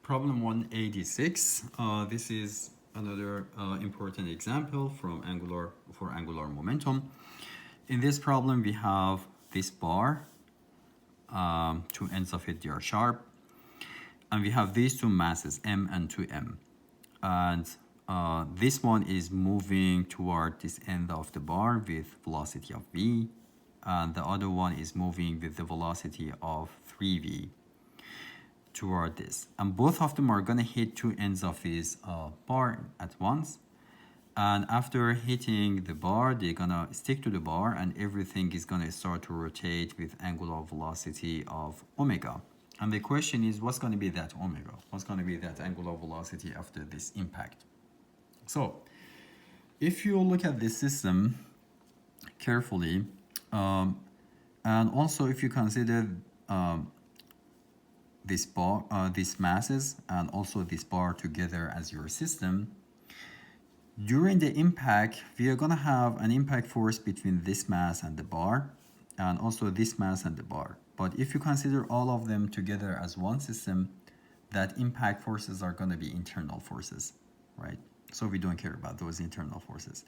Problem 186. This is another important example from angular momentum. In this problem, we have this bar. Two ends of it, they are sharp. And we have these two masses, m and 2m. And this one is moving toward this end of the bar with velocity of v. And the other one is moving with the velocity of 3v. Toward this, and both of them are going to hit two ends of this bar at once, and after hitting the bar they're going to stick to the bar and everything is going to start to rotate with angular velocity of omega. And the question is, what's going to be that omega? What's going to be that angular velocity after this impact? So if you look at this system carefully, and also if you consider this bar, these masses, and also this bar together as your system, during the impact, we are going to have an impact force between this mass and the bar, and also this mass and the bar. But if you consider all of them together as one system, that impact forces are going to be internal forces, right? So we don't care about those internal forces.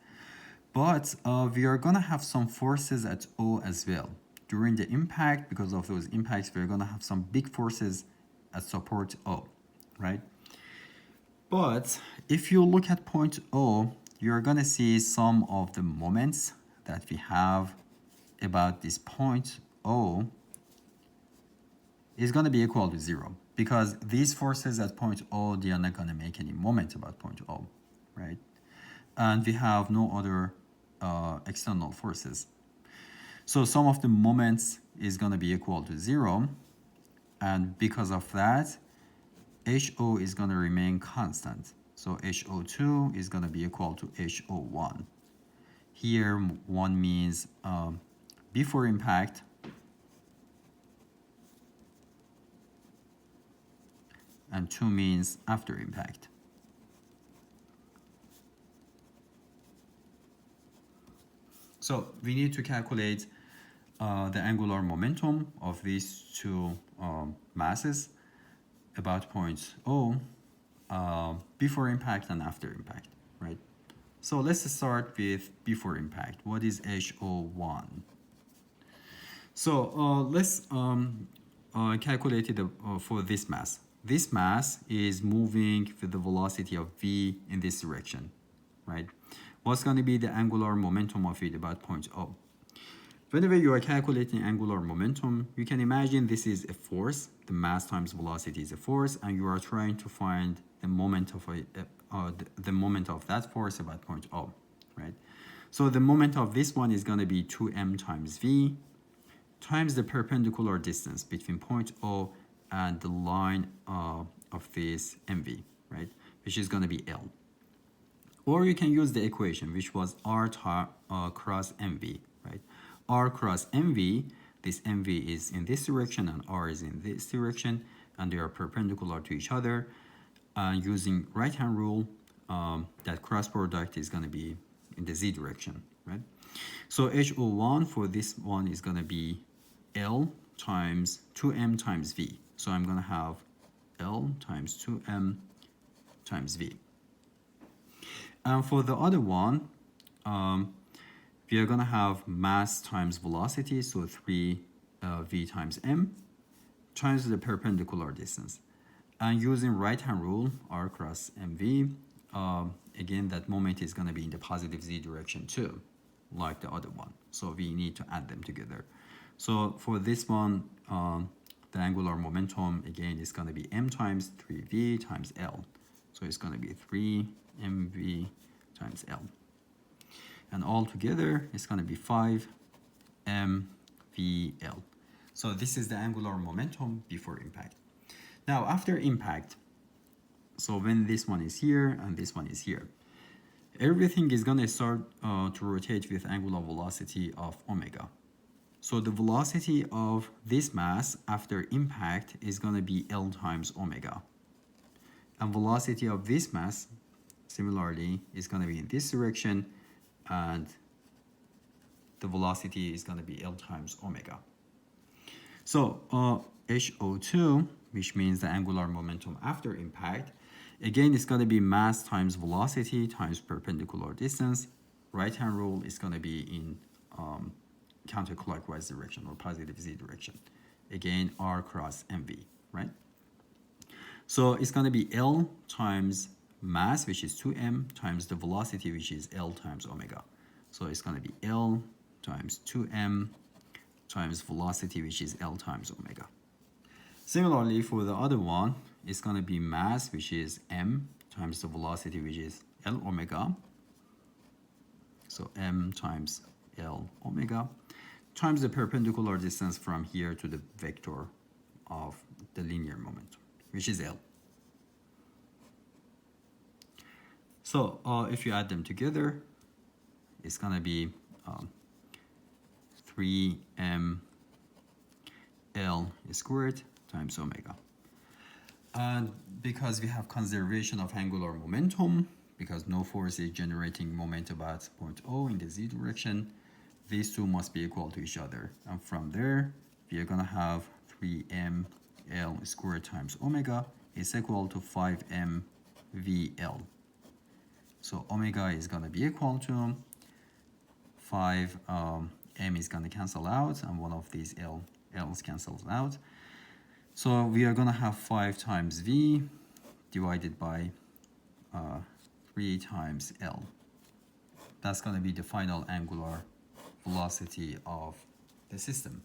But we are going to have some forces at O as well. During the impact, because of those impacts, we're going to have some big forces at support O, right? But if you look at point O, you're going to see some of the moments that we have about this point O is going to be equal to 0, because these forces at point O, they are not going to make any moment about point O, right? And we have no other external forces. So some of the moments is going to be equal to 0, and because of that, HO is going to remain constant. So HO2 is going to be equal to HO1. Here, 1 means before impact, and 2 means after impact. So we need to calculate the angular momentum of these two masses about point O before impact and after impact, right? So let's start with before impact. What is HO1? So let's calculate it for this mass. This mass is moving with the velocity of v in this direction, right? What's going to be the angular momentum of it about point O? Whenever you are calculating angular momentum, you can imagine this is a force. The mass times velocity is a force, and you are trying to find the moment of the moment of that force about point O, right? So the moment of this one is going to be 2m times v times the perpendicular distance between point O and the line of this mv, right? Which is going to be L. Or you can use the equation, which was r cross mv, right? R cross mv, this mv is in this direction and r is in this direction, and they are perpendicular to each other. Using right-hand rule, that cross product is going to be in the z direction, right? So HO1 for this one is going to be L times 2m times v. So I'm going to have L times 2m times v. And for the other one, we are going to have mass times velocity, so 3v times m, times the perpendicular distance. And using right-hand rule, r cross mv, again, that moment is going to be in the positive z direction too, like the other one. So we need to add them together. So for this one, the angular momentum, again, is going to be m times 3v times L. So it's going to be 3mv times L. And all together, it's going to be 5mvl. So this is the angular momentum before impact. Now, after impact, so when this one is here and this one is here, everything is going to start to rotate with angular velocity of omega. So the velocity of this mass after impact is going to be L times omega. And velocity of this mass, similarly, is going to be in this direction, and the velocity is going to be L times omega. So HO2 which means the angular momentum after impact. Again, it's going to be mass times velocity times perpendicular distance. Right-hand rule is going to be in counterclockwise direction or positive z direction. Again, r cross mv, right? So it's going to be L times mass, which is 2m, times the velocity, which is L times omega. So it's going to be L times 2m times velocity, which is L times omega. Similarly, for the other one, it's going to be mass, which is m, times the velocity, which is L omega. So m times L omega, times the perpendicular distance from here to the vector of the linear momentum, which is L. So if you add them together, it's going to be 3m L squared times omega. And because we have conservation of angular momentum, because no force is generating momentum at point O in the z direction, these two must be equal to each other. And from there, we are going to have 3m L squared times omega is equal to 5m VL. So omega is going to be equal to 5, m is going to cancel out, and one of these L's cancels out. So we are going to have 5 times V divided by 3 times L. That's going to be the final angular velocity of the system.